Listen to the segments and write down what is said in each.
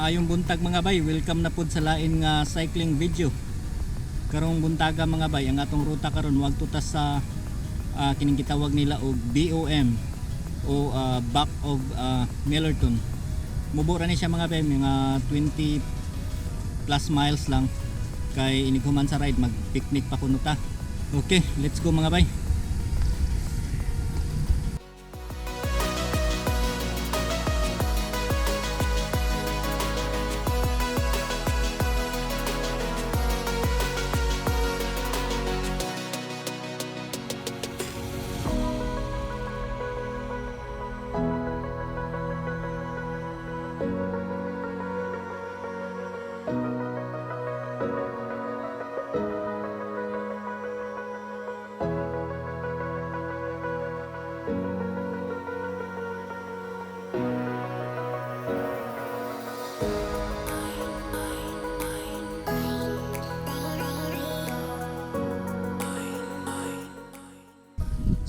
Maayong buntag mga bay, welcome na pud sa lain nga cycling video. Karong buntaga mga bay, ang atong ruta karon wag tutas sa kining gitawag nila og B.O.M o back of Millerton. Mubura ni siya mga bay, mga 20 plus miles lang. Kay inighuman sa ride, mag picnic pa kuno ta. Okay, let's go mga bay.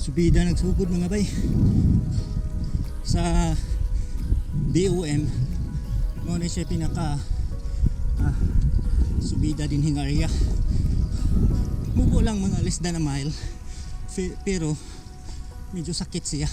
Subida nagsugod mga bay sa B.O.M. mo na siya pinaka subida din hing area. Mubo lang mga less than a mile pero medyo sakit siya.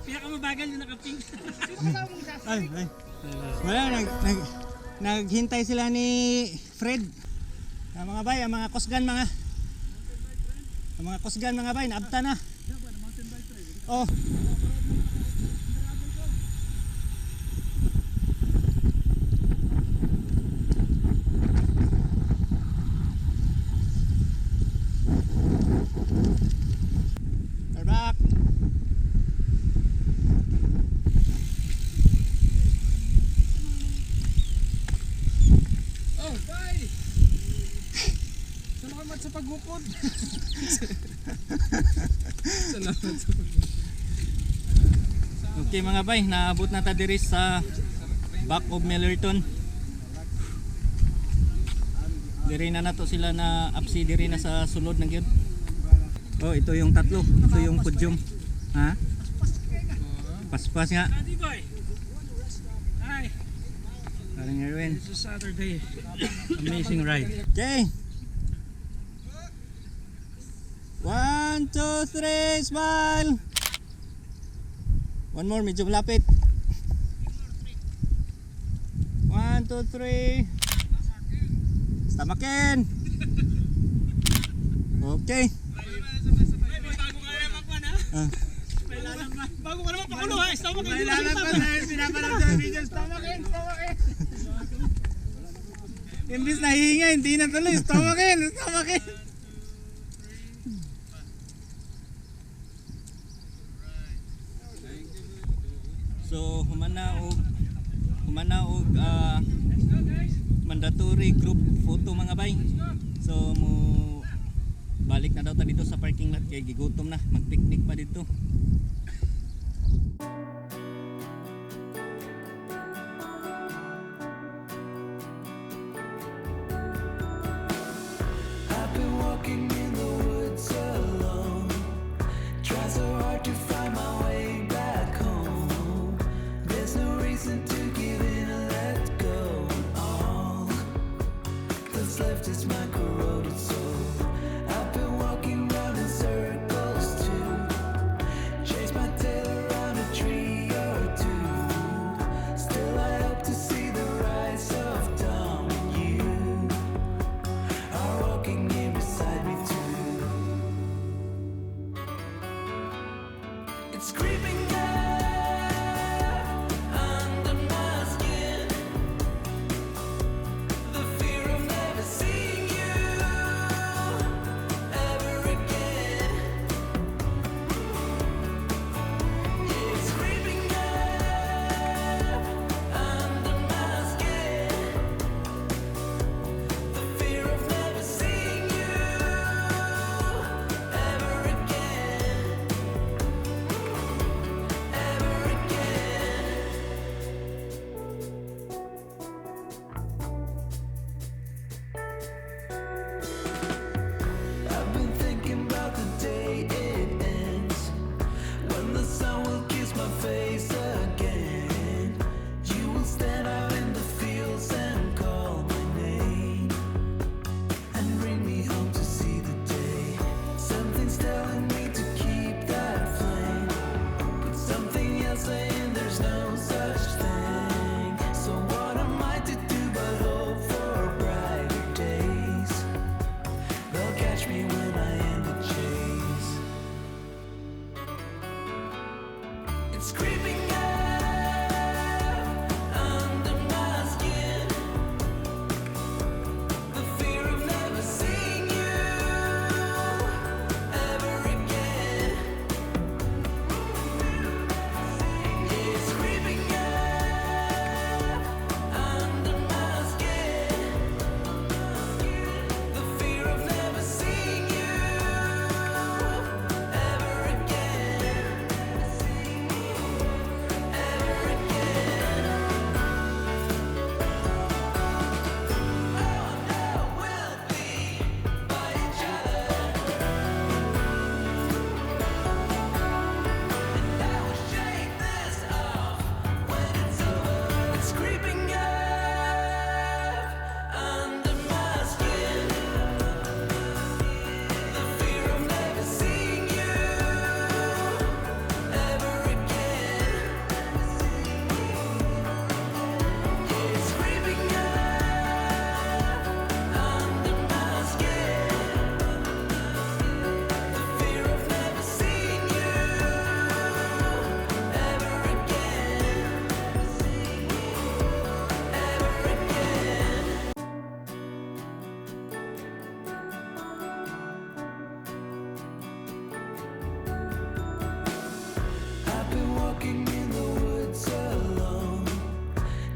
Pinakamabagal yung naka-pink. Ay. Wala, naghintay sila ni Fred. Mga bay, ang mga kusgan mga. Ang mga kusgan mga bay, naabta na. Oh. We're back. Oh, bye! Salamat sa paghukod. Salamat sa paghukod. Okay mga bay, naabot na ta diri sa back of Millerton. Diri na nato sila na apsi diri na sa sulod na gyud. Oh, ito yung tatlo. Ito yung podium. Ha? Paspas nga. Hi! Parang Erwin. It's a Saturday. Amazing ride. Okay. 1, 2, 3, smile. One more, medyo malapit. 1, 2, 3. Stamakin. Okay. Bago ka naman pakulo ha, stomach in. Pinapalag sa video, stomach in. Imbis na hihinga, hindi na tuloy, stomach in. So humana og mandatory group photo mga bay. So mo balik na daw ta dito sa parking lot kay gigutom na, mag-picnic pa dito. I've been walking in the woods alone, try so hard to find my way back home. There's no reason That's left is my corroded soul. I've been walking round in circles too. Chase my tail around a tree or two. Still I hope to see the rise of dawn when you are walking in beside me too. It's creeping up under my skin. The fear of never seeing you ever again. It's creeping up under my skin. The fear of never seeing you ever again. Ever again. I've been thinking about the day it ends, when the sun will kiss my face again. You will stand out in the fields and call my name, and bring me home to see the day. Something's telling me to keep that flame, but something else saying there's no such thing. So what am I to do but hope for brighter days? They'll catch me when I end the chase. It's creeping up under my skin. The fear of never seeing you ever again. It's creeping up under my skin. The fear of never seeing you ever again. Ever again. Oh, no, we'll be by each other, and I will shake this off when it's over. It's creeping up under my skin. The fear of never seeing you ever again. It's creeping up under my skin. The fear of never seeing you ever again. Ever again. I've been walking in the woods alone,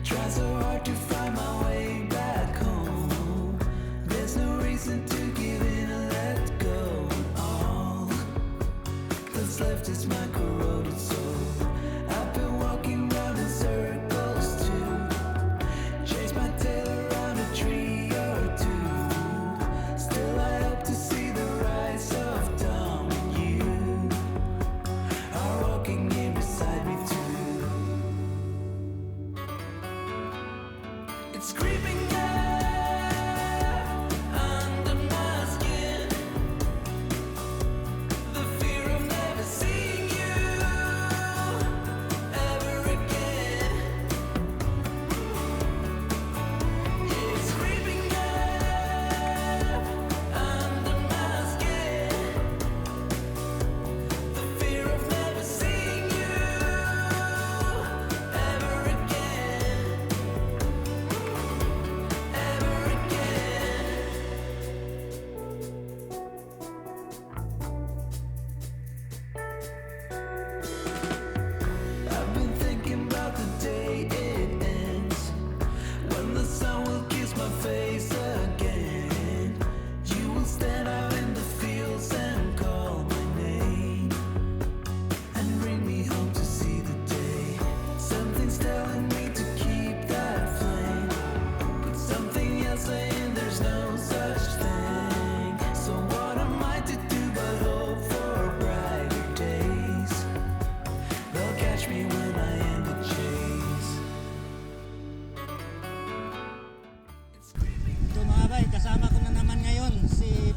trying so hard to find my way back home. There's no reason to give in and let go. All that's left is my corroded soul. I've been walking round in circles too. Chase my tail around a tree or two. Still I hope to see the rise of dawn when you are walking in beside me too. It's creeping up under my skin. The fear of never seeing you ever again. It's creeping up under my skin. The fear of never seeing you ever again.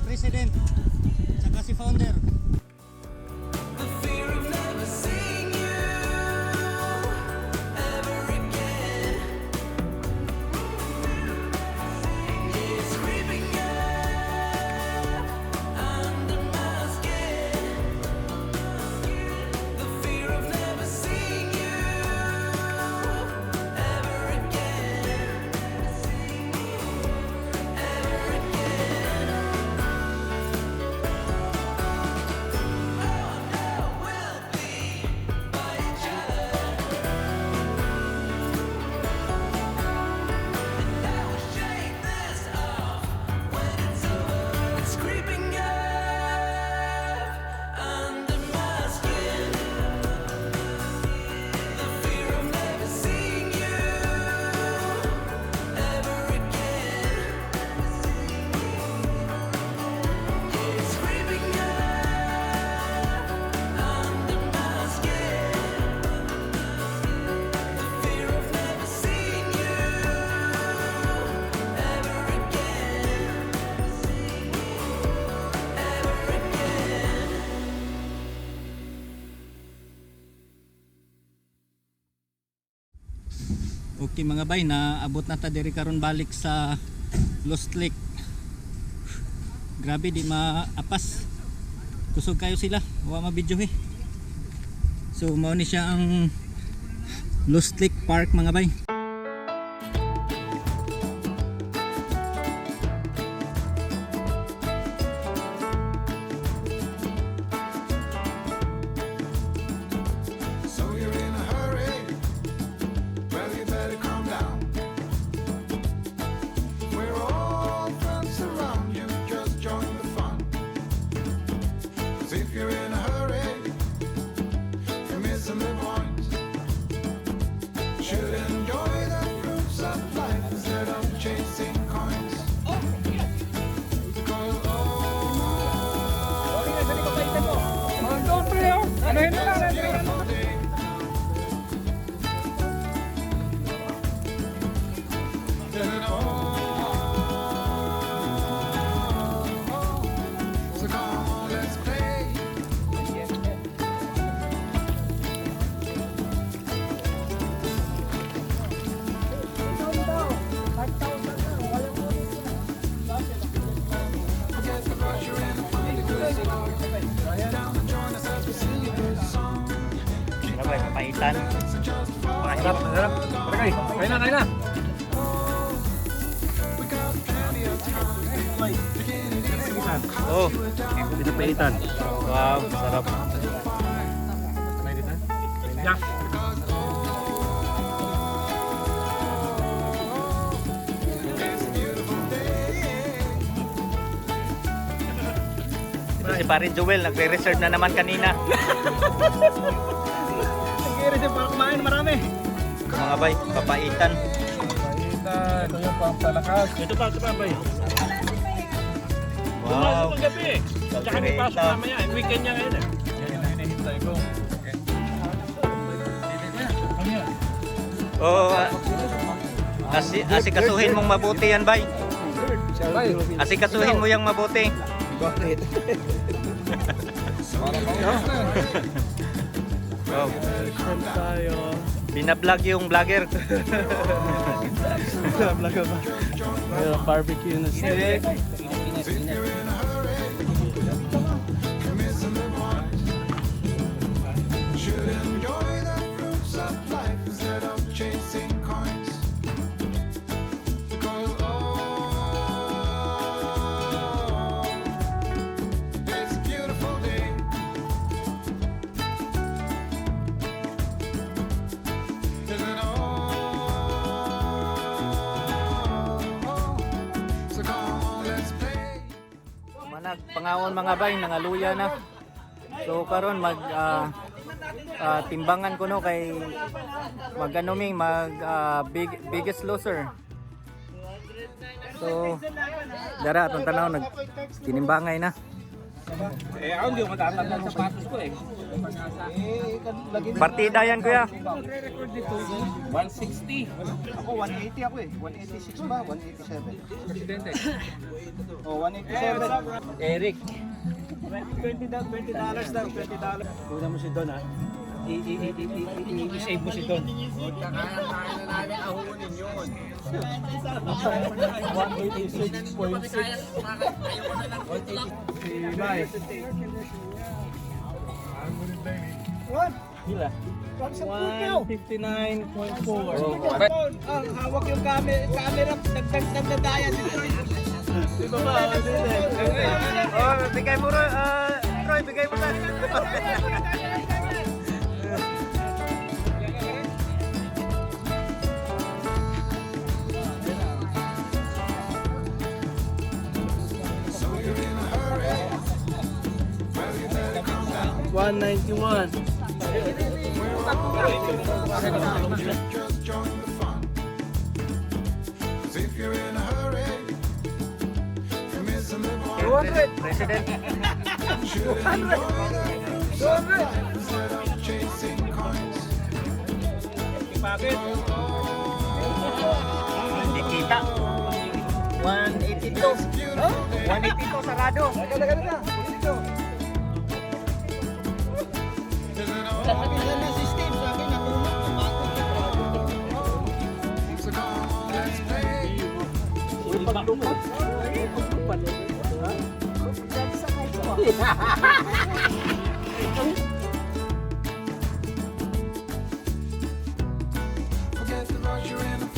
president, saka si founder. The fear of never seeing you ever again is creeping up under my skin. The fear of never seeing you ever again, ever again. Oh no, we'll be by each other, and I will shake this off when it's over. It's creeping up under my skin. The fear of never seeing you ever again is creeping up under my skin. The fear of never seeing you ever again, ever again. Okay mga bay, naabot na ta diri karon balik sa Lost Lake. Grabe di maapas. Kusog kayo sila, wa mabidyo eh. So mao ni siya ang Lost Lake Park mga bay. So you're in a hurry? Well, you better calm down. We're all friends around you, just join the fun. 'Cause if you're in a hurry, you're missing the point. Should enjoy the fruits of life instead of chasing coins. Because beautiful day. So come on, let's play. Forget the rush, you're in a fun to good song. Down and join us as we sing a good song. Keep Grabe, papaitan. so just follow. Masarap, masarap. Tara guys, kain na, kain na. We got plenty of time. Beginning easy, won't cost Oh, you a dime. Pinapaitan. wow, sarap. Yeah. It's a beautiful day. Ito si Pare Joel, nagre-reserve na naman kanina. Nag-iiri siya para kumain, marami. Mga bay, papaitan. Ito yung pampalakas. Ito pa, bay. Wow. Gabi. Tsaka may pasok mamaya. Weekend niya ngayon eh. Yan ang hinihintay ko. Oh, asikasuhin mong mabuti yan, bay. Asikasuhin mo yang mabuti. Bakit? Oh, Tayo. binablog yung vlogger. Vlog ba? Mayroong barbecue na siya. Should enjoy the fruits of life instead of chasing coins. Because it's a beautiful day. Isn't it so come on, let's play. Manag pangawon mga bay, nangaluya na. So karon mag timbangan ko no kay maganuming biggest loser. So dara atong tanaw nag tinimbangay na. Eh, ako hindi ko matatanda ang sapatos ko eh. Partida yan kuya. 160. Ako 180 ako eh. 186 ba? 187. Presidente. Oh, 187. Eric. $20 daw, $20 daw. Una mo si Don ha. I-save mo si Don. Kaya na namin ahunin yun. 186.6. What? Hila. 159.4. Oh, Hawak yung camera, dagdaya dito. Di ba ba? Oh, bigay mo Troy, bigay mo na. Just join the fun. 'Cause if you're in a hurry, you're missing the point. President. Shouldn't bother instead of chasing coins. Hindi kita. 182. 182 sarado. So come on, let's play. Forget the rush, you're in a